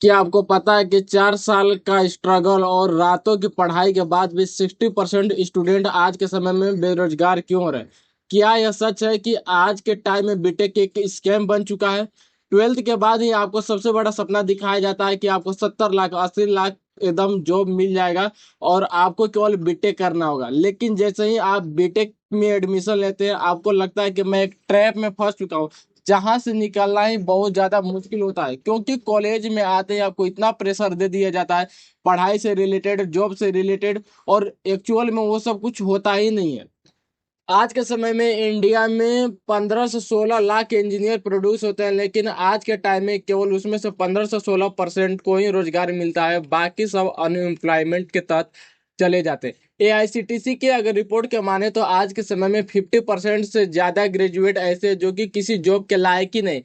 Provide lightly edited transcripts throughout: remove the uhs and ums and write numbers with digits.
क्या आपको पता है कि 4 साल का स्ट्रगल और रातों की पढ़ाई के बाद भी 60% स्टूडेंट आज के समय में बेरोजगार क्यों हो रहे हैं? क्या यह सच है कि आज के टाइम में बीटेक एक स्कैम बन चुका है? 12th के बाद ही आपको सबसे बड़ा सपना दिखाया जाता है कि आपको 70 लाख 80 लाख एकदम जॉब मिल जाएगा और आपको केवल बीटेक करना होगा। लेकिन जैसे ही आप बीटेक में एडमिशन लेते हैं आपको लगता है कि मैं एक ट्रैप में फंस चुका हूँ, जहां से निकलना ही बहुत ज्यादा मुश्किल होता है। क्योंकि कॉलेज में आते ही आपको इतना प्रेशर दे दिया जाता है, पढ़ाई से रिलेटेड, जॉब से रिलेटेड, और एक्चुअल में वो सब कुछ होता ही नहीं है। आज के समय में इंडिया में 15 से 16 लाख इंजीनियर प्रोड्यूस होते हैं, लेकिन आज के टाइम में केवल उसमें से 15 से 16% को ही रोजगार मिलता है, बाकी सब अनएम्प्लॉयमेंट के तहत चले जाते हैं। एआईसीटीसी के अगर रिपोर्ट के माने तो आज के समय में 50% से ज्यादा ग्रेजुएट ऐसे जो कि किसी जॉब के लायक ही नहीं।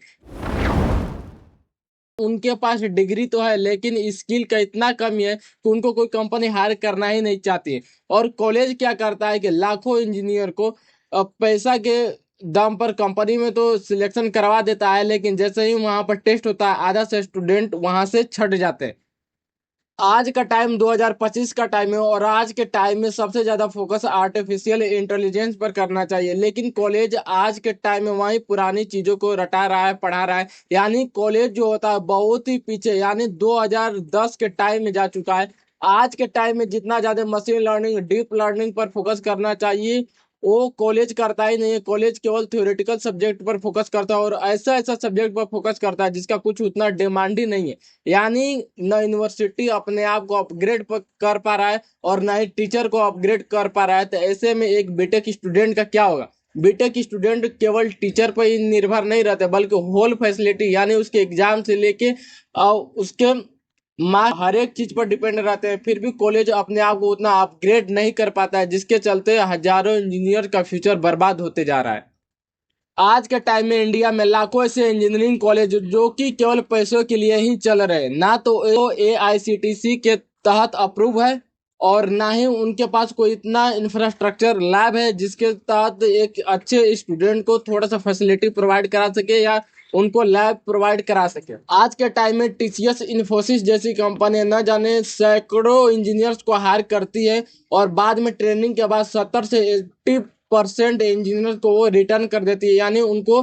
उनके पास डिग्री तो है लेकिन स्किल का इतना कमी है कि उनको कोई कंपनी हायर करना ही नहीं चाहती है। और कॉलेज क्या करता है कि लाखों इंजीनियर को पैसा के दम पर कंपनी में तो सिलेक्शन करवा देता है, लेकिन जैसे ही वहां पर टेस्ट होता है आधा से स्टूडेंट वहां से छट जाते हैं। आज का टाइम 2025 का टाइम है और आज के टाइम में सबसे ज्यादा फोकस आर्टिफिशियल इंटेलिजेंस पर करना चाहिए, लेकिन कॉलेज आज के टाइम में वही पुरानी चीजों को रटा रहा है, पढ़ा रहा है। यानी कॉलेज जो होता है बहुत ही पीछे, यानी 2010 के टाइम में जा चुका है। आज के टाइम में जितना ज्यादा मशीन लर्निंग, डीप लर्निंग पर फोकस करना चाहिए वो कॉलेज करता ही नहीं है। कॉलेज केवल थ्योरेटिकल सब्जेक्ट पर फोकस करता है और ऐसा ऐसा सब्जेक्ट पर फोकस करता है जिसका कुछ उतना डिमांड ही नहीं है। यानी न यूनिवर्सिटी अपने आप को अपग्रेड कर पा रहा है और ना ही टीचर को अपग्रेड कर पा रहा है। तो ऐसे में एक बीटेक स्टूडेंट का क्या होगा? बीटेक स्टूडेंट केवल टीचर पर ही निर्भर नहीं रहते बल्कि होल फैसिलिटी यानी उसके एग्जाम से लेके उसके मार्क्स हर एक चीज पर डिपेंड रहते हैं, फिर भी कॉलेज अपने आप को उतना अपग्रेड नहीं कर पाता है, जिसके चलते हजारों इंजीनियर का फ्यूचर बर्बाद होते जा रहा है। आज के टाइम में इंडिया में लाखों ऐसे इंजीनियरिंग कॉलेज जो कि केवल पैसों के लिए ही चल रहे हैं, ना तो एआईसीटीसी के तहत अप्रूव है और ना ही उनके पास कोई इतना इंफ्रास्ट्रक्चर लैब है जिसके तहत एक अच्छे स्टूडेंट को थोड़ा सा फैसिलिटी प्रोवाइड करा सके या उनको लैब प्रोवाइड करा सके। आज के टाइम में टीसीएस, इन्फोसिस जैसी कंपनियां न जाने सैकड़ों इंजीनियर्स को हायर करती है और बाद में ट्रेनिंग के बाद 70 से 80% इंजीनियर को वो रिटर्न कर देती है, यानी उनको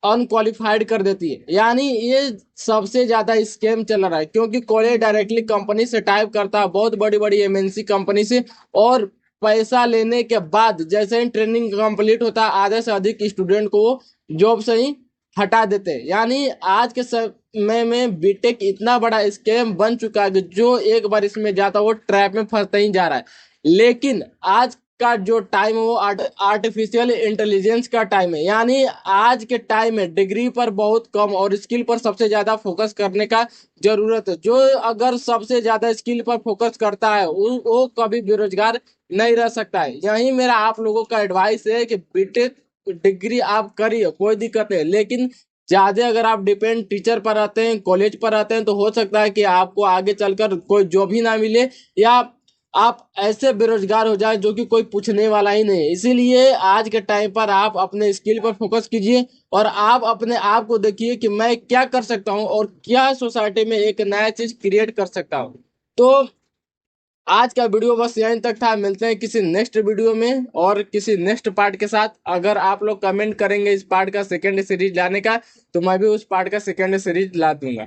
अनक्वालिफाइड कर देती है। यानी ये सबसे ज्यादा स्कैम चल रहा है क्योंकि कॉलेज डायरेक्टली कंपनी से टाइप करता है, बहुत बड़ी बड़ी एमएनसी कंपनी से, और पैसा लेने के बाद जैसे ही ट्रेनिंग कंप्लीट होता है आधे से अधिक स्टूडेंट को जॉब से ही हटा देते हैं। यानी आज के समय में बीटेक इतना बड़ा स्कैम बन चुका है कि जो एक बार इसमें जाता है वो ट्रैप में फंसता ही जा रहा है। लेकिन आज का जो टाइम है वो आर्टिफिशियल इंटेलिजेंस का टाइम है। यानी आज के टाइम में डिग्री पर बहुत कम और स्किल पर सबसे ज्यादा फोकस करने का जरूरत है। जो अगर सबसे ज्यादा स्किल पर फोकस करता है वो कभी बेरोजगार नहीं रह सकता है। यही मेरा आप लोगों का एडवाइस है कि बीटेक डिग्री आप करिए, कोई दिक्कत नहीं, लेकिन ज्यादा अगर आप डिपेंड टीचर पर रहते हैं, कॉलेज पर रहते हैं, तो हो सकता है कि आपको आगे चलकर कोई जॉब ही ना मिले या आप ऐसे बेरोजगार हो जाए जो कि कोई पूछने वाला ही नहीं है। इसीलिए आज के टाइम पर आप अपने स्किल पर फोकस कीजिए और आप अपने आप को देखिए कि मैं क्या कर सकता हूँ और क्या सोसाइटी में एक नया चीज क्रिएट कर सकता हूँ। तो आज का वीडियो बस यहीं तक था, मिलते हैं किसी नेक्स्ट वीडियो में और किसी नेक्स्ट पार्ट के साथ। अगर आप लोग कमेंट करेंगे इस पार्ट का सेकेंड सीरीज लाने का तो मैं भी उस पार्ट का सेकेंड सीरीज ला दूंगा।